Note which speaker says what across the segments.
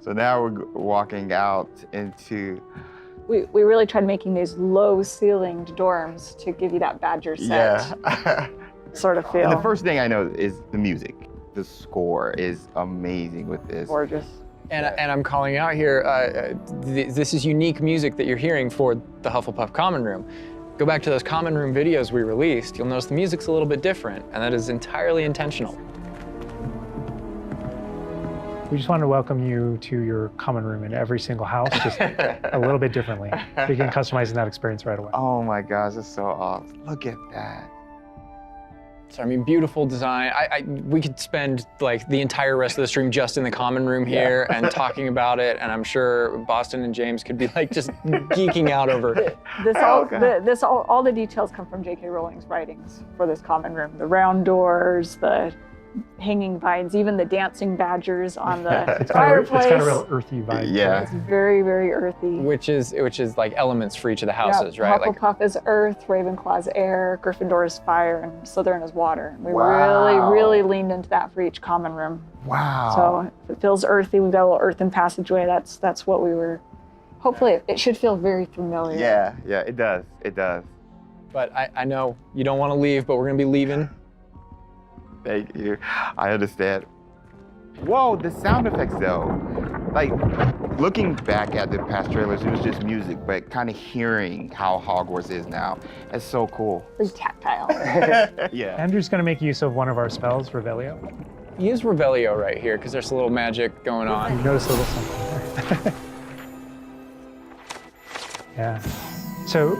Speaker 1: So now we're walking out into...
Speaker 2: We really tried making these low-ceilinged dorms to give you that Badger set sort of feel.
Speaker 1: And the first thing I know is the music. The score is amazing with this.
Speaker 2: Gorgeous.
Speaker 3: And I'm calling out here, this is unique music that you're hearing for the Hufflepuff Common Room. Go back to those Common Room videos we released, you'll notice the music's a little bit different, and that is entirely intentional.
Speaker 4: We just want to welcome you to your common room in every single house, just a little bit differently. So you can customize that experience right away.
Speaker 1: Oh my gosh, that's so awesome. Look at that.
Speaker 3: So I mean, beautiful design. We could spend like the entire rest of the stream just in the common room here and talking about it, and I'm sure Boston and James could be like just geeking out over it.
Speaker 2: All the details come from J.K. Rowling's writings for this common room. The round doors, the hanging vines, even the dancing badgers on the fireplace.
Speaker 4: It's got a real earthy vibe.
Speaker 1: Yeah.
Speaker 2: It's very, very earthy.
Speaker 3: Which is like elements for each of the houses, right?
Speaker 2: Hufflepuff is earth, Ravenclaw's air, Gryffindor is fire, and Slytherin is water. We really leaned into that for each common room.
Speaker 1: Wow.
Speaker 2: So it feels earthy. We've got a little earthen passageway. That's what we were. Hopefully, it should feel very familiar.
Speaker 1: Yeah, it does. It does.
Speaker 3: But I know you don't want to leave, but we're gonna be leaving.
Speaker 1: Thank you. I understand. Whoa, the sound effects though. Like, looking back at the past trailers, it was just music, but kind of hearing how Hogwarts is now, it's so cool.
Speaker 2: It's tactile.
Speaker 1: Yeah.
Speaker 4: Andrew's going to make use of one of our spells, Revelio.
Speaker 3: Use Revelio right here, because there's a little magic going on.
Speaker 4: You notice a little something there. Yeah. So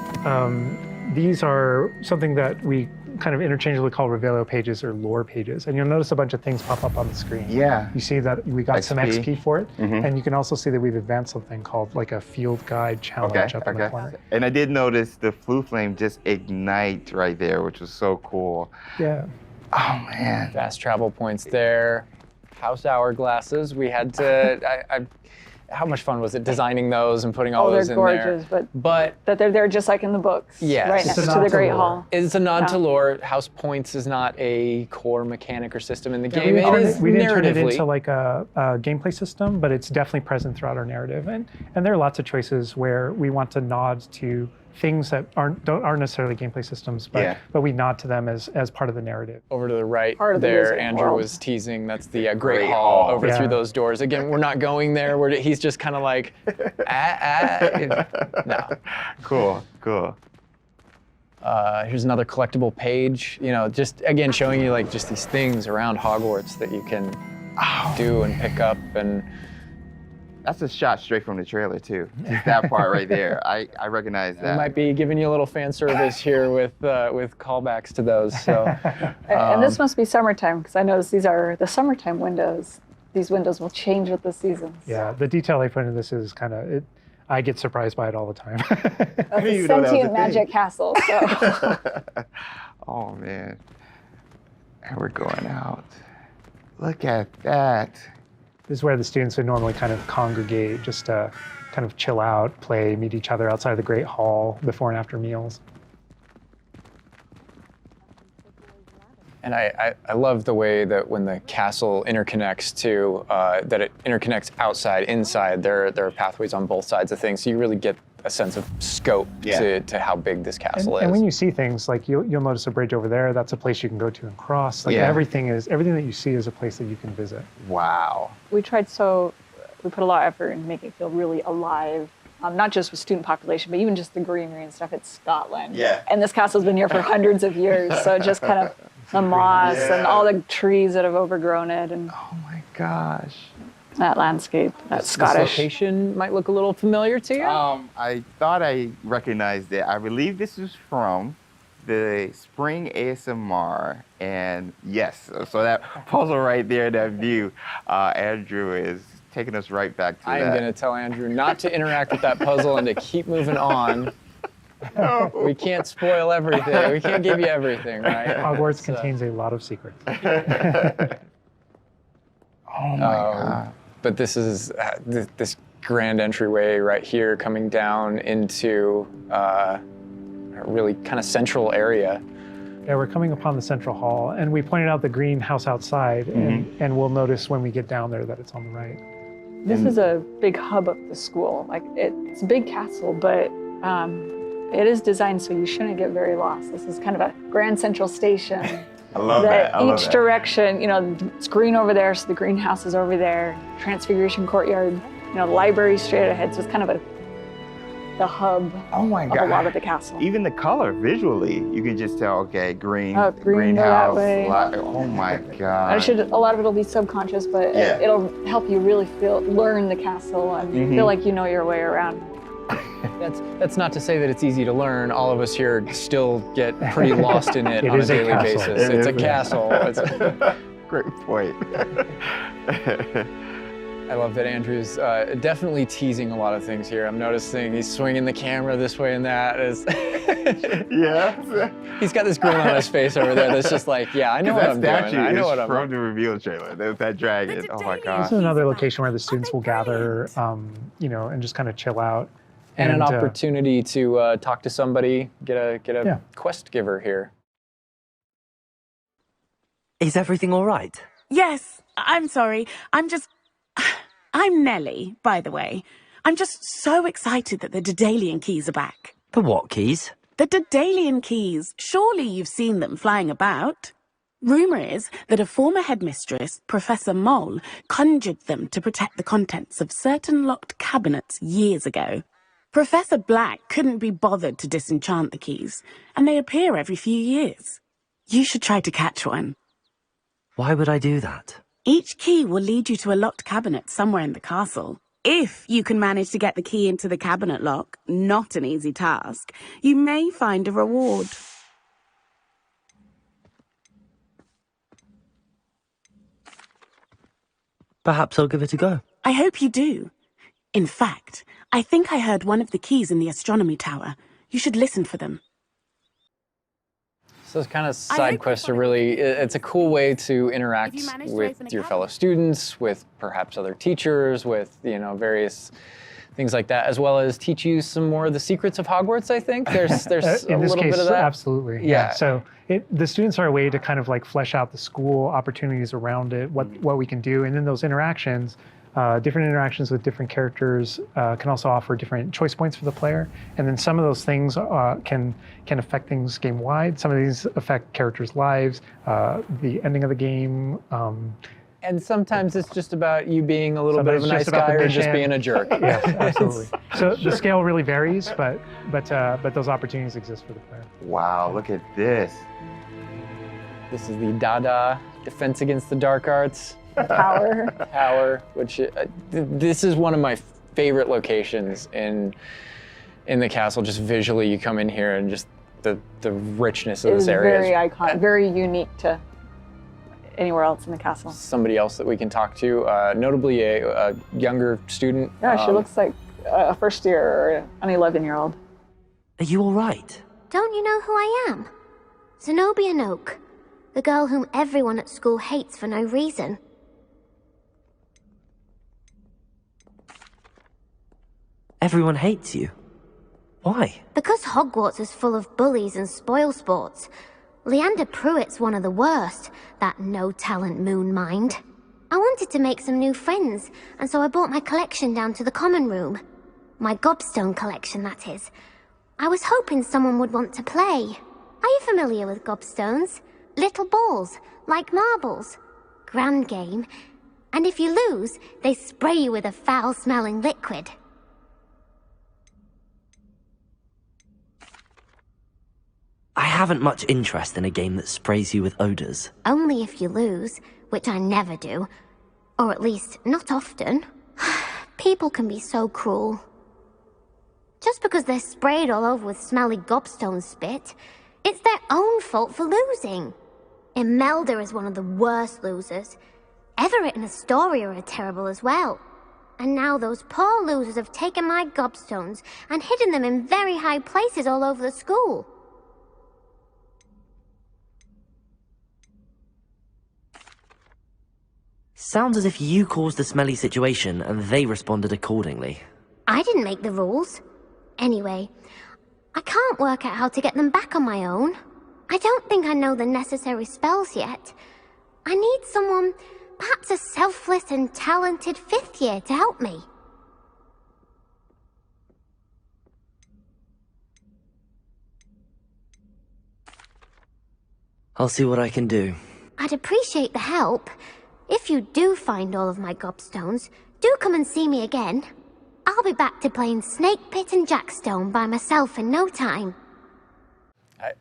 Speaker 4: these are something that we kind of interchangeably call Revelio pages or lore pages. And you'll notice a bunch of things pop up on the screen.
Speaker 1: Yeah.
Speaker 4: You see that we got some XP for it.
Speaker 1: Mm-hmm.
Speaker 4: And you can also see that we've advanced something called like a field guide challenge up in the corner.
Speaker 1: And I did notice the flue flame just ignite right there, which was so cool.
Speaker 4: Yeah.
Speaker 1: Oh man.
Speaker 3: Fast travel points there. House hourglasses. We had to, how much fun was it designing those and putting all those in there?
Speaker 2: They're gorgeous, but that they're there just like in the books.
Speaker 3: Yes.
Speaker 2: Right next to the Great Hall.
Speaker 3: It's a nod to lore. House points is not a core mechanic or system in the game.
Speaker 4: We didn't turn it
Speaker 3: narratively
Speaker 4: into like a gameplay system, but it's definitely present throughout our narrative. And there are lots of choices where we want to nod to things that aren't necessarily gameplay systems, but we nod to them as part of the narrative.
Speaker 3: Over to the right there, Andrew was teasing, that's the Great Hall over through those doors. Again, we're not going there. He's just kind of like, no.
Speaker 1: Cool.
Speaker 3: Here's another collectible page. You know, just again showing you like just these things around Hogwarts that you can do and pick up and.
Speaker 1: That's a shot straight from the trailer too. Just that part right there. I recognize that.
Speaker 3: We might be giving you a little fan service here with callbacks to those. So.
Speaker 2: And this must be summertime because I noticed these are the summertime windows. These windows will change with the seasons.
Speaker 4: Yeah, the detail I put in this is kind of I get surprised by it all the time.
Speaker 2: That's a sentient magic castle. So.
Speaker 1: Oh man. And we're going out. Look at that.
Speaker 4: This is where the students would normally kind of congregate, just to kind of chill out, play, meet each other outside of the Great Hall before and after meals.
Speaker 3: And I love the way that when the castle interconnects to, that it interconnects outside, inside. There are pathways on both sides of things, so you really get a sense of scope to how big this castle is.
Speaker 4: And when you see things, like you'll notice a bridge over there, that's a place you can go to and cross. Like everything that you see is a place that you can visit.
Speaker 1: Wow.
Speaker 2: We put a lot of effort in making it feel really alive. Not just with student population, but even just the greenery and stuff. It's Scotland.
Speaker 1: Yeah.
Speaker 2: And this castle's been here for hundreds of years, so just kind of the moss and all the trees that have overgrown it, and
Speaker 1: oh my gosh,
Speaker 2: that landscape, that Scottish.
Speaker 3: This location might look a little familiar to you.
Speaker 1: I thought I recognized it. I believe this is from the Spring ASMR, and yes, so that puzzle right there, that view, Andrew is taking us right back to that.
Speaker 3: I am going to tell Andrew not to interact with that puzzle and to keep moving on. No. We can't spoil everything. We can't give you everything, right?
Speaker 4: Hogwarts contains a lot of secrets.
Speaker 1: Oh my God.
Speaker 3: But this is this grand entryway right here coming down into a really kind of central area.
Speaker 4: Yeah, we're coming upon the central hall, and we pointed out the greenhouse outside, and we'll notice when we get down there that it's on the right.
Speaker 2: This is a big hub of the school. Like it's a big castle, but it is designed so you shouldn't get very lost. This is kind of a grand central station.
Speaker 1: I love that. I love
Speaker 2: each
Speaker 1: that.
Speaker 2: direction, it's green over there, so the greenhouse is over there. Transfiguration courtyard, the library straight ahead. So it's kind of the hub
Speaker 1: Oh my
Speaker 2: of
Speaker 1: God.
Speaker 2: a lot of the castle.
Speaker 1: Even the color visually, you can just tell, okay, green,
Speaker 2: Oh, green, go that
Speaker 1: greenhouse.
Speaker 2: way.
Speaker 1: Oh my God.
Speaker 2: A lot of it'll be subconscious, but
Speaker 1: Yeah.
Speaker 2: it'll help you really learn the castle and feel like you know your way around.
Speaker 3: That's not to say that it's easy to learn. All of us here still get pretty lost in it
Speaker 4: It
Speaker 3: on a
Speaker 4: is a
Speaker 3: daily
Speaker 4: castle.
Speaker 3: basis.
Speaker 1: It
Speaker 3: It's a
Speaker 1: is.
Speaker 3: castle.
Speaker 1: Great point.
Speaker 3: I love that Andrew's definitely teasing a lot of things here. I'm noticing he's swinging the camera this way and that.
Speaker 1: Yeah.
Speaker 3: He's got this grin on his face over there that's just like, yeah, I know what
Speaker 1: That
Speaker 3: I'm doing.
Speaker 1: statue
Speaker 3: I know
Speaker 1: is
Speaker 3: what I'm
Speaker 1: from the reveal trailer. There's that dragon. Oh my
Speaker 4: This
Speaker 1: God.
Speaker 4: is another location where the students will gather, and just kind of chill out.
Speaker 3: And an opportunity to talk to somebody, get a quest giver here.
Speaker 5: Is everything all right?
Speaker 6: Yes, I'm sorry. I'm Nellie, by the way. I'm just so excited that the Daedalian keys are back.
Speaker 5: The what keys?
Speaker 6: The Daedalian keys. Surely you've seen them flying about. Rumour is that a former headmistress, Professor Mole, conjured them to protect the contents of certain locked cabinets years ago. Professor Black couldn't be bothered to disenchant the keys, and they appear every few years. You should try to catch one.
Speaker 5: Why would I do that?
Speaker 6: Each key will lead you to a locked cabinet somewhere in the castle. If you can manage to get the key into the cabinet lock, not an easy task, you may find a reward.
Speaker 5: Perhaps I'll give it a go.
Speaker 6: I hope you do. In fact, I think I heard one of the keys in the astronomy tower. You should listen for them.
Speaker 3: So those kind of side quests are really, it's a cool way to interact
Speaker 6: If you manage to
Speaker 3: with
Speaker 6: open a
Speaker 3: your
Speaker 6: cabinet.
Speaker 3: fellow students, with perhaps other teachers, with, various things like that, as well as teach you some more of the secrets of Hogwarts, I think. There's a
Speaker 4: in this
Speaker 3: little
Speaker 4: case,
Speaker 3: bit of that.
Speaker 4: absolutely.
Speaker 3: Yeah.
Speaker 4: So the students are a way to kind of like flesh out the school opportunities around it, what we can do, and then those interactions. Different interactions with different characters can also offer different choice points for the player, and then some of those things can affect things game wide. Some of these affect characters' lives, the ending of the game.
Speaker 3: And sometimes it's just about you being a little bit of a
Speaker 4: Sometimes
Speaker 3: nice
Speaker 4: just about
Speaker 3: guy
Speaker 4: the
Speaker 3: or just
Speaker 4: mission.
Speaker 3: being a jerk.
Speaker 4: Yes, absolutely. So the scale really varies, but those opportunities exist for the player.
Speaker 1: Wow, look at this.
Speaker 3: This is the Dada Defense Against the Dark Arts
Speaker 2: Power.
Speaker 3: Tower, which this is one of my favorite locations in the castle. Just visually, you come in here and just the richness of
Speaker 2: It
Speaker 3: this
Speaker 2: is
Speaker 3: area.
Speaker 2: very iconic, very unique to anywhere else in the castle.
Speaker 3: Somebody else that we can talk to, notably a younger student.
Speaker 2: Yeah, she looks like a first year or an 11-year-old.
Speaker 5: Are you all right?
Speaker 7: Don't you know who I am? Zenobia Noak, the girl whom everyone at school hates for no reason.
Speaker 5: Everyone hates you. Why?
Speaker 7: Because Hogwarts is full of bullies and spoilsports. Leander Pruitt's one of the worst, that no-talent moon mind. I wanted to make some new friends, and so I brought my collection down to the common room. My gobstone collection, that is. I was hoping someone would want to play. Are you familiar with gobstones? Little balls, like marbles. Grand game. And if you lose, they spray you with a foul-smelling liquid.
Speaker 5: I haven't much interest in a game that sprays you with odors.
Speaker 7: Only if you lose, which I never do. Or at least, not often. People can be so cruel. Just because they're sprayed all over with smelly gobstone spit, it's their own fault for losing. Imelda is one of the worst losers. Everett and Astoria are terrible as well. And now those poor losers have taken my gobstones and hidden them in very high places all over the school.
Speaker 5: Sounds as if you caused the smelly situation and they responded accordingly.
Speaker 7: I didn't make the rules. Anyway, I can't work out how to get them back on my own. I don't think I know the necessary spells yet. I need someone perhaps a selfless and talented 5th year to help me.
Speaker 5: I'll see what I can do.
Speaker 7: I'd appreciate the help. If you do find all of my gobstones, do come and see me again. I'll be back to playing Snake Pit and Jackstone by myself in no time.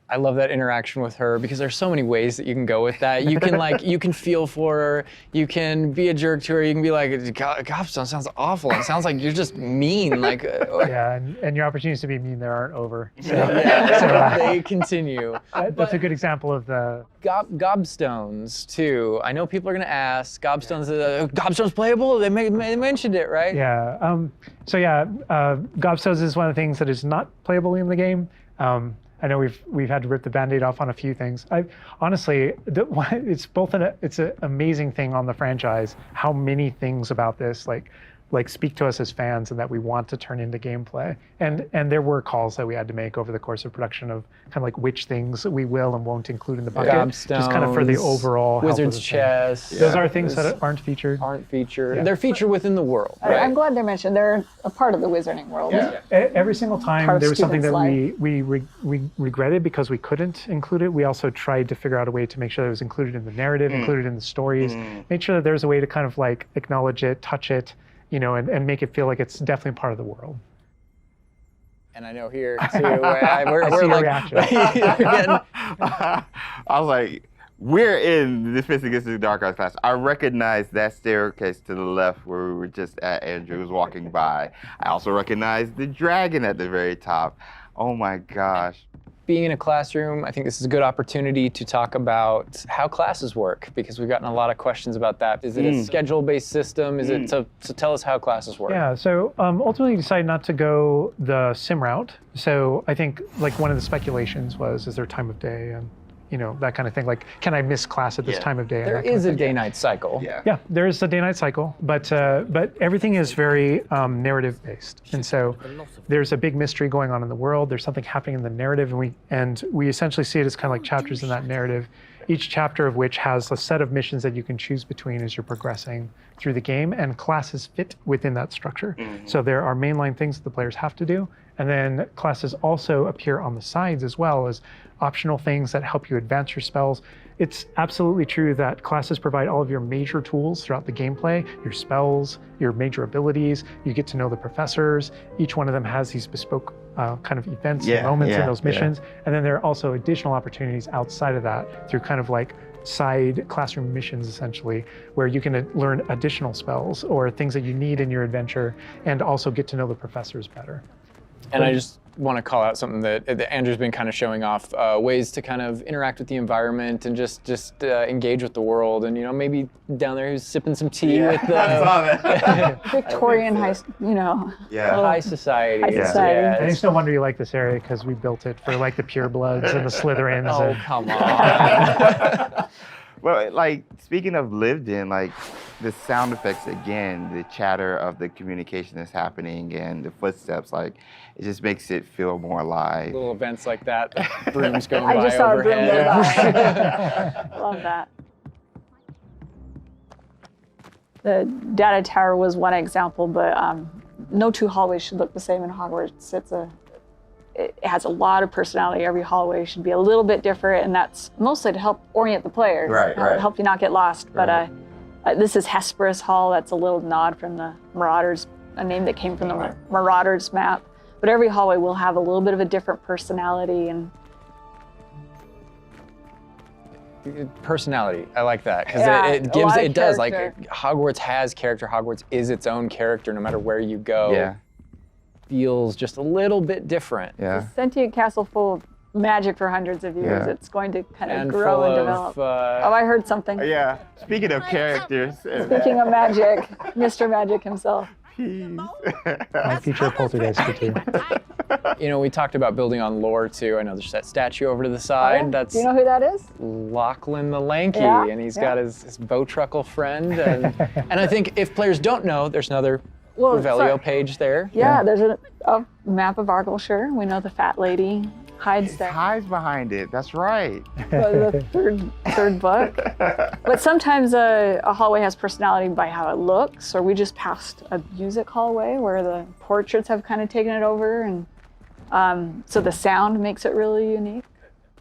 Speaker 3: I love that interaction with her because there's so many ways that you can go with that. You can you can feel for her. You can be a jerk to her. You can be like, gobstone sounds awful. It sounds like you're just mean.
Speaker 4: Yeah, and your opportunities to be mean there aren't over. So,
Speaker 3: they continue.
Speaker 4: That's a good example of the
Speaker 3: gobstones too. I know people are gonna ask, gobstones playable? They mentioned it, right?
Speaker 4: Yeah. Gobstones is one of the things that is not playable in the game. I know we've had to rip the Band-Aid off on a few things. Honestly, it's an amazing thing on the franchise how many things about this like speak to us as fans and that we want to turn into gameplay. And there were calls that we had to make over the course of production of kind of like which things we will and won't include in the bucket, just kind of for the overall
Speaker 3: Wizard's chest.
Speaker 4: Those are things that aren't featured.
Speaker 3: Yeah. They're featured within the world. Right?
Speaker 2: I'm glad they're mentioned. They're a part of the wizarding world.
Speaker 4: Yeah. Every single time there was something that we regretted because we couldn't include it. We also tried to figure out a way to make sure that it was included in the narrative, included in the stories, make sure that there's a way to kind of like acknowledge it, touch it, and make it feel like it's definitely part of the world.
Speaker 3: And I know here too, we're like,
Speaker 4: reaction.
Speaker 1: I was like, we're in the Defense Against the Dark Arts class. I recognize that staircase to the left where we were just at. Andrew was walking by. I also recognize the dragon at the very top. Oh my gosh.
Speaker 3: Being in a classroom, I think this is a good opportunity to talk about how classes work because we've gotten a lot of questions about that. Is it a schedule-based system? Is it so tell us how classes work?
Speaker 4: Yeah, so ultimately we decided not to go the sim route. So I think like one of the speculations was, is there time of day and that kind of thing. Like, can I miss class at this time of day?
Speaker 3: There is a day-night cycle.
Speaker 4: Yeah, there is a day-night cycle, but everything is very narrative-based, and so there's a big mystery going on in the world. There's something happening in the narrative, and we essentially see it as kind of like chapters in that narrative. Each chapter of which has a set of missions that you can choose between as you're progressing through the game, and classes fit within that structure. So there are mainline things that the players have to do, and then classes also appear on the sides as well as optional things that help you advance your spells. It's absolutely true that classes provide all of your major tools throughout the gameplay, your spells, your major abilities. You get to know the professors. Each one of them has these bespoke kind of events and moments in those missions. And then there are also additional opportunities outside of that through kind of like side classroom missions, essentially, where you can learn additional spells or things that you need in your adventure and also get to know the professors better.
Speaker 3: And I just want to call out something that Andrew's been kind of showing off, ways to kind of interact with the environment and just engage with the world. And, maybe down there who's sipping some tea with the
Speaker 2: Victorian high
Speaker 3: society.
Speaker 2: High society.
Speaker 4: I just no wonder you like this area because we built it for like the purebloods and the Slytherins.
Speaker 3: Oh, come on.
Speaker 1: Well, like, speaking of lived in, like, the sound effects again, the chatter of the communication that's happening and the footsteps, like, it just makes it feel more alive.
Speaker 3: Little events like that, the brooms going by
Speaker 2: I just saw
Speaker 3: overhead.
Speaker 2: a broom go by. Love that. The data tower was one example, but no two hallways should look the same in Hogwarts. It has a lot of personality. Every hallway should be a little bit different, and that's mostly to help orient the player, help you not get lost. But this is Hesperus Hall. That's a little nod from the Marauders, a name that came from the Marauders map. But every hallway will have a little bit of a different personality and
Speaker 3: personality. I like that because it does. Like Hogwarts has character. Hogwarts is its own character, no matter where you go.
Speaker 1: Yeah.
Speaker 3: Feels just a little bit different.
Speaker 1: Yeah.
Speaker 2: It's a sentient castle full of magic for hundreds of years.
Speaker 1: Yeah.
Speaker 2: It's going to kind of
Speaker 3: And
Speaker 2: grow and
Speaker 3: full
Speaker 2: develop.
Speaker 3: of,
Speaker 2: I heard something.
Speaker 1: Yeah. Speaking of characters.
Speaker 2: Speaking of magic, Mr. Magic himself.
Speaker 4: My future poltergeist too.
Speaker 3: We talked about building on lore too. I know there's that statue over to the side.
Speaker 2: Oh, yeah?
Speaker 3: That's
Speaker 2: Do you know who that is?
Speaker 3: Lachlan the Lanky,
Speaker 2: Yeah,
Speaker 3: and he's got his Bowtruckle friend. And I think if players don't know, there's another Revelio page there.
Speaker 2: Yeah, there's a map of Argyllshire. We know the fat lady. hides
Speaker 1: It
Speaker 2: there.
Speaker 1: hides behind it. That's right.
Speaker 2: The third book. But sometimes a hallway has personality by how it looks, or we just passed a music hallway where the portraits have kind of taken it over, and so the sound makes it really unique.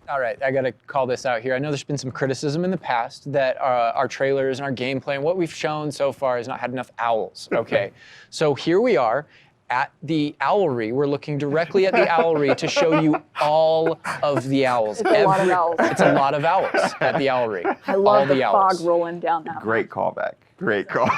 Speaker 3: All right, I gotta call this out here. I know there's been some criticism in the past that our trailers and our gameplay and what we've shown so far has not had enough owls. Okay, so here we are at the owlery. We're looking directly at the owlery to show you all of the owls.
Speaker 2: It's a lot of owls.
Speaker 3: It's a lot of owls at the owlery.
Speaker 2: I love
Speaker 3: all
Speaker 2: the
Speaker 3: owls.
Speaker 2: fog rolling down that.
Speaker 1: Great callback. Great call.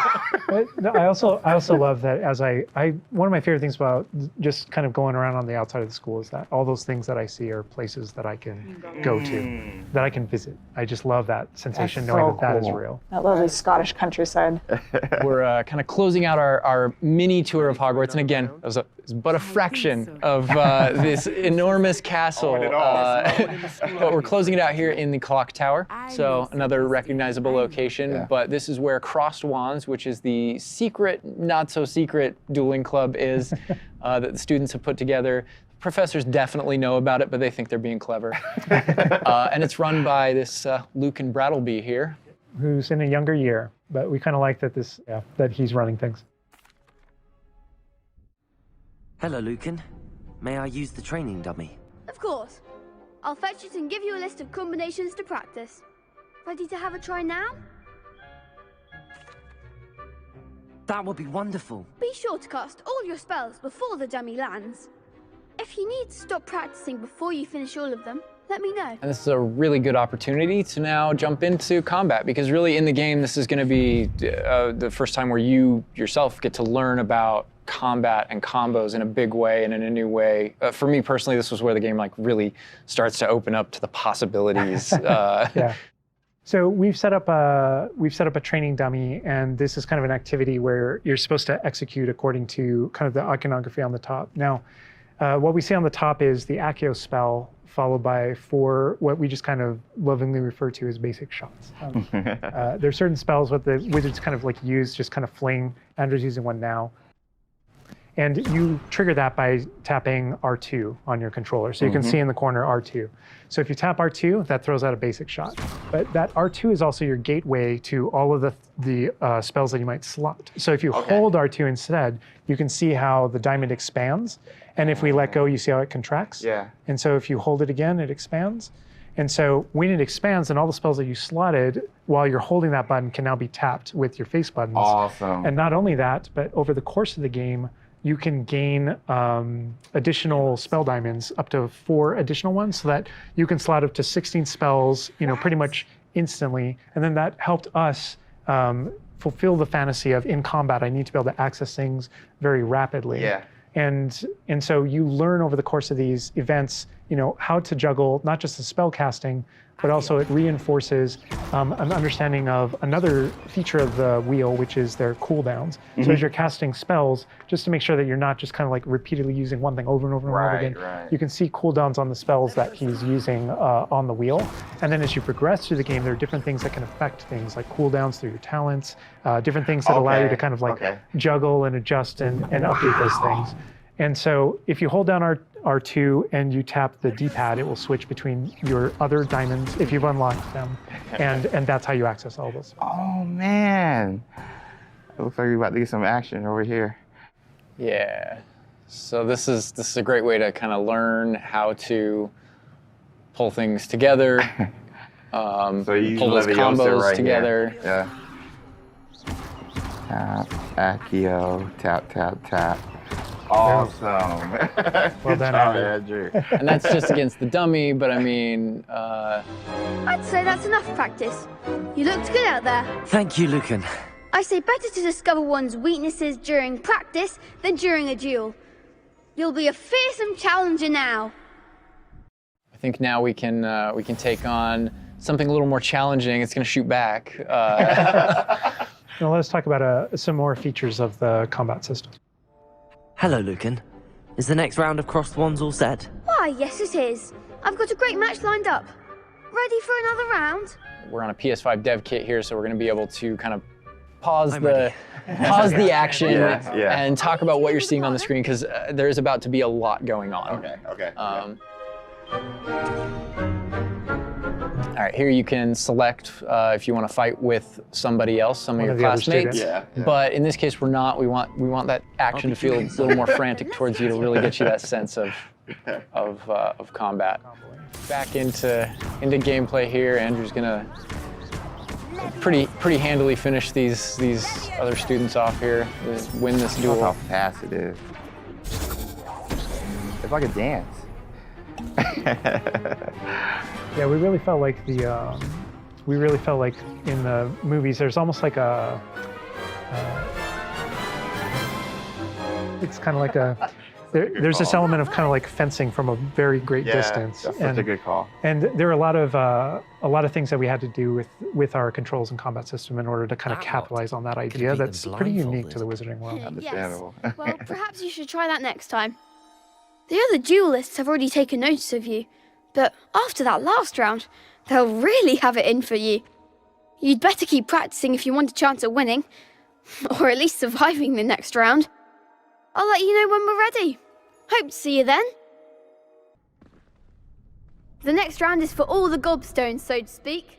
Speaker 4: But no, I also love that as I one of my favorite things about just kind of going around on the outside of the school is that all those things that I see are places that I can go to, that I can visit. I just love that sensation
Speaker 1: That's
Speaker 4: knowing
Speaker 1: so
Speaker 4: that is
Speaker 1: cool.
Speaker 4: real.
Speaker 2: That lovely Scottish countryside.
Speaker 3: We're kind of closing out our mini tour of Hogwarts, and again, it was but a fraction of this enormous castle.
Speaker 1: On and off.
Speaker 3: But we're closing it out here in the Clock Tower, so another recognizable location.
Speaker 1: Yeah.
Speaker 3: But this is where Crossed Wands, which is the secret, not so secret dueling club, is that the students have put together. Professors definitely know about it, but they think they're being clever. And it's run by this Lucan Brattleby here.
Speaker 4: Who's in a younger year, but we kind of like that that he's running things.
Speaker 5: Hello, Lucan. May I use the training dummy?
Speaker 8: Of course. I'll fetch it and give you a list of combinations to practice. Ready to have a try now?
Speaker 5: That would be wonderful.
Speaker 8: Be sure to cast all your spells before the dummy lands. If you need to stop practicing before you finish all of them, let me know.
Speaker 3: And this is a really good opportunity to now jump into combat, because really in the game, this is going to be the first time where you yourself get to learn about combat and combos in a big way and in a new way. For me personally, this was where the game really starts to open up to the possibilities.
Speaker 4: Yeah. So we've set up a training dummy, and this is kind of an activity where you're supposed to execute according to kind of the iconography on the top. Now, what we see on the top is the Accio spell, followed by 4 what we just kind of lovingly refer to as basic shots. There's certain spells what the wizards kind of use, just kind of fling. Andrew's using one now. And you trigger that by tapping R2 on your controller. So you can see in the corner R2. So if you tap R2, that throws out a basic shot. But that R2 is also your gateway to all of the spells that you might slot. So if you hold R2 instead, you can see how the diamond expands. And if we let go, you see how it contracts.
Speaker 1: Yeah.
Speaker 4: And so if you hold it again, it expands. And so when it expands, then all the spells that you slotted while you're holding that button can now be tapped with your face buttons.
Speaker 1: Awesome.
Speaker 4: And not only that, but over the course of the game, you can gain additional spell diamonds, up to 4 additional ones, so that you can slot up to 16 spells, pretty much instantly. And then that helped us fulfill the fantasy of in combat, I need to be able to access things very rapidly.
Speaker 1: Yeah.
Speaker 4: And so you learn over the course of these events, how to juggle not just the spell casting, but also it reinforces an understanding of another feature of the wheel, which is their cooldowns. So as you're casting spells, just to make sure that you're not just kind of repeatedly using one thing over and over and over again,
Speaker 1: Right.
Speaker 4: you can see cooldowns on the spells that he's using on the wheel. And then as you progress through the game, there are different things that can affect things, like cooldowns through your talents, different things that allow you to kind of juggle and adjust and update those things. And so if you hold down R2 and you tap the D-pad, it will switch between your other diamonds if you've unlocked them, and that's how you access all those.
Speaker 1: Oh man, it looks like we're about to get some action over here.
Speaker 3: Yeah. So this is a great way to kind of learn how to pull things together,
Speaker 1: So you use
Speaker 3: pull those
Speaker 1: Leviosa
Speaker 3: combos
Speaker 1: right
Speaker 3: together.
Speaker 1: Here. Yeah. Tap, Accio, tap, tap, tap. Awesome.
Speaker 4: Well done,
Speaker 1: Andrew.
Speaker 3: And that's just against the dummy, but I mean,
Speaker 8: I'd say that's enough practice. You looked good out there.
Speaker 5: Thank you, Lucan.
Speaker 8: I say better to discover one's weaknesses during practice than during a duel. You'll be a fearsome challenger now.
Speaker 3: I think now we can take on something a little more challenging. It's going to shoot back.
Speaker 4: Now let's talk about some more features of the combat system.
Speaker 5: Hello, Lucan. Is the next round of Crossed Wands all set?
Speaker 8: Why, yes it is. I've got a great match lined up. Ready for another round?
Speaker 3: We're on a PS5 dev kit here, so we're going to be able to kind of pause
Speaker 5: I'm ready.
Speaker 3: the action
Speaker 1: Yeah.
Speaker 3: and talk about what you're seeing on the screen, because there is about to be a lot going on.
Speaker 1: Okay.
Speaker 3: All right, here you can select if you want to fight with somebody else, some of your
Speaker 4: of the other
Speaker 3: classmates.
Speaker 4: students.
Speaker 1: Yeah.
Speaker 3: But in this case, we're not. We want that action to feel a little more frantic towards you to really get you that sense of combat. Back into gameplay here. Andrew's gonna pretty handily finish these other students off here. Win this
Speaker 1: Look
Speaker 3: duel.
Speaker 1: how fast it is. It's like a dance.
Speaker 4: Yeah, we really felt like in the movies, there's almost like a, it's kind of like there's this element of kind of like fencing from a very great distance.
Speaker 1: That's such a good call.
Speaker 4: And there are a lot of things that we had to do with our controls and combat system in order to kind of capitalize on that idea.
Speaker 5: beat them
Speaker 4: That's pretty unique to the
Speaker 5: blindfolded.
Speaker 4: Wizarding world.
Speaker 1: Understandable.
Speaker 8: Well, perhaps you should try that next time. The other duelists have already taken notice of you, but after that last round, they'll really have it in for you. You'd better keep practicing if you want a chance at winning, or at least surviving the next round. I'll let you know when we're ready. Hope to see you then. The next round is for all the gobstones, so to speak.